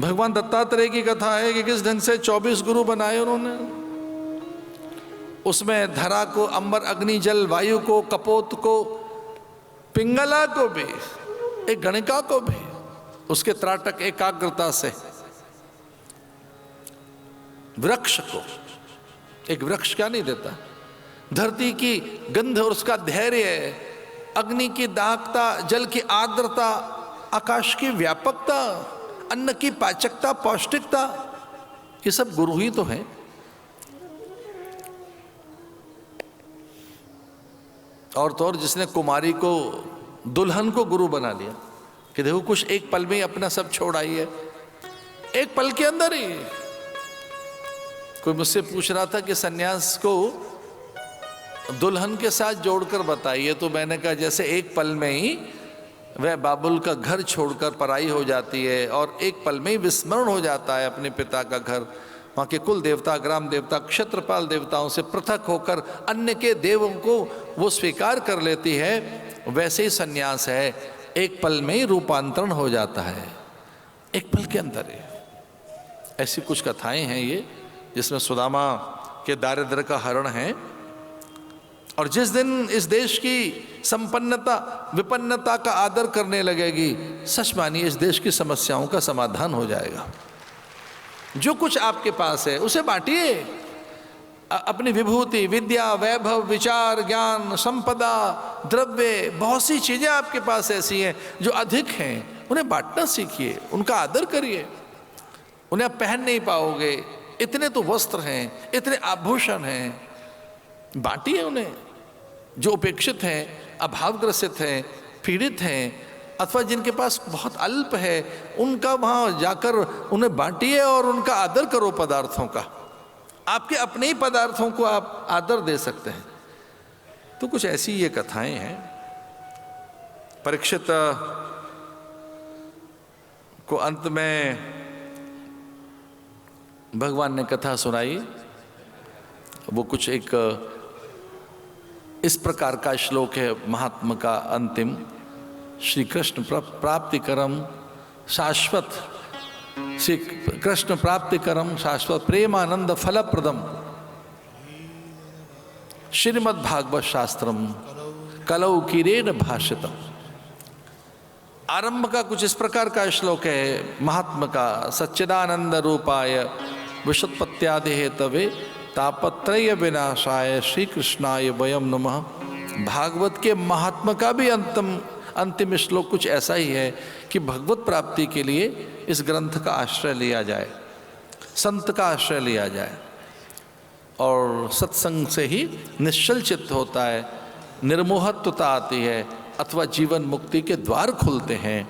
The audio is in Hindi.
भगवान दत्तात्रेय की कथा है कि किस ढंग से 24 गुरु बनाए उन्होंने। उसमें धरा को, अंबर, अग्नि, जल, वायु को, कपोत को, पिंगला को भी, एक गणिका को भी उसके त्राटक एकाग्रता से, वृक्ष को, एक वृक्ष क्या नहीं देता, धरती की गंध और उसका धैर्य, अग्नि की दाहकता, जल की आर्द्रता, आकाश की व्यापकता, अन्न की पाचकता, पौष्टिकता, ये सब गुरु ही तो हैं। और तो और जिसने कुमारी को, दुल्हन को गुरु बना लिया कि देखो कुछ एक पल में ही अपना सब छोड़ आई है, एक पल के अंदर ही। कोई मुझसे पूछ रहा था कि सन्यास को दुल्हन के साथ जोड़कर बताइए, तो मैंने कहा जैसे एक पल में ही वह बाबुल का घर छोड़कर पराई हो जाती है और एक पल में ही विस्मरण हो जाता है अपने पिता का घर, वहाँ के कुल देवता, ग्राम देवता, क्षेत्रपाल देवताओं से पृथक होकर अन्य के देवों को वो स्वीकार कर लेती है, वैसे ही सन्यास है, एक पल में ही रूपांतरण हो जाता है, एक पल के अंदर ही। ऐसी कुछ कथाएं हैं ये, जिसमें सुदामा के दारिद्र्य का हरण है। और जिस दिन इस देश की संपन्नता, विपन्नता का आदर करने लगेगी, सच मानिए इस देश की समस्याओं का समाधान हो जाएगा। जो कुछ आपके पास है उसे बांटिए, अपनी विभूति, विद्या, वैभव, विचार, ज्ञान, संपदा, द्रव्य, बहुत सी चीजें आपके पास ऐसी हैं जो अधिक हैं, उन्हें बांटना सीखिए, उनका आदर करिए। उन्हें आप पहन नहीं पाओगे, इतने तो वस्त्र हैं, इतने आभूषण हैं, बांटिए उन्हें। जो उपेक्षित हैं, अभावग्रसित हैं, पीड़ित हैं, अथवा जिनके पास बहुत अल्प है, उनका वहाँ जाकर उन्हें बांटिए और उनका आदर करो पदार्थों का। आपके अपने ही पदार्थों को आप आदर दे सकते हैं। तो कुछ ऐसी ये कथाएं हैं। परीक्षित को अंत में भगवान ने कथा सुनाई, वो कुछ एक इस प्रकार का श्लोक है महात्मा का अंतिम, श्री कृष्ण प्राप्तिकरम शाश्वत, श्री कृष्ण प्राप्तिकरम शाश्वत प्रेमानंद फलप्रदम श्रीमद् भागवत शास्त्रम कलौ कीरेण भाषितम। आरंभ का कुछ इस प्रकार का श्लोक है महात्मा का, सच्चिदानंद रूपाय विशुत्पत्त्यादि हेतवे तापत्रय विनाशाय श्री कृष्णाय वयम नमः। भागवत के महात्मा का भी अंतिम श्लोक कुछ ऐसा ही है कि भगवत प्राप्ति के लिए इस ग्रंथ का आश्रय लिया जाए, संत का आश्रय लिया जाए, और सत्संग से ही निश्चल चित्त होता है, निर्मोहत्वता आती है, अथवा जीवन मुक्ति के द्वार खुलते हैं।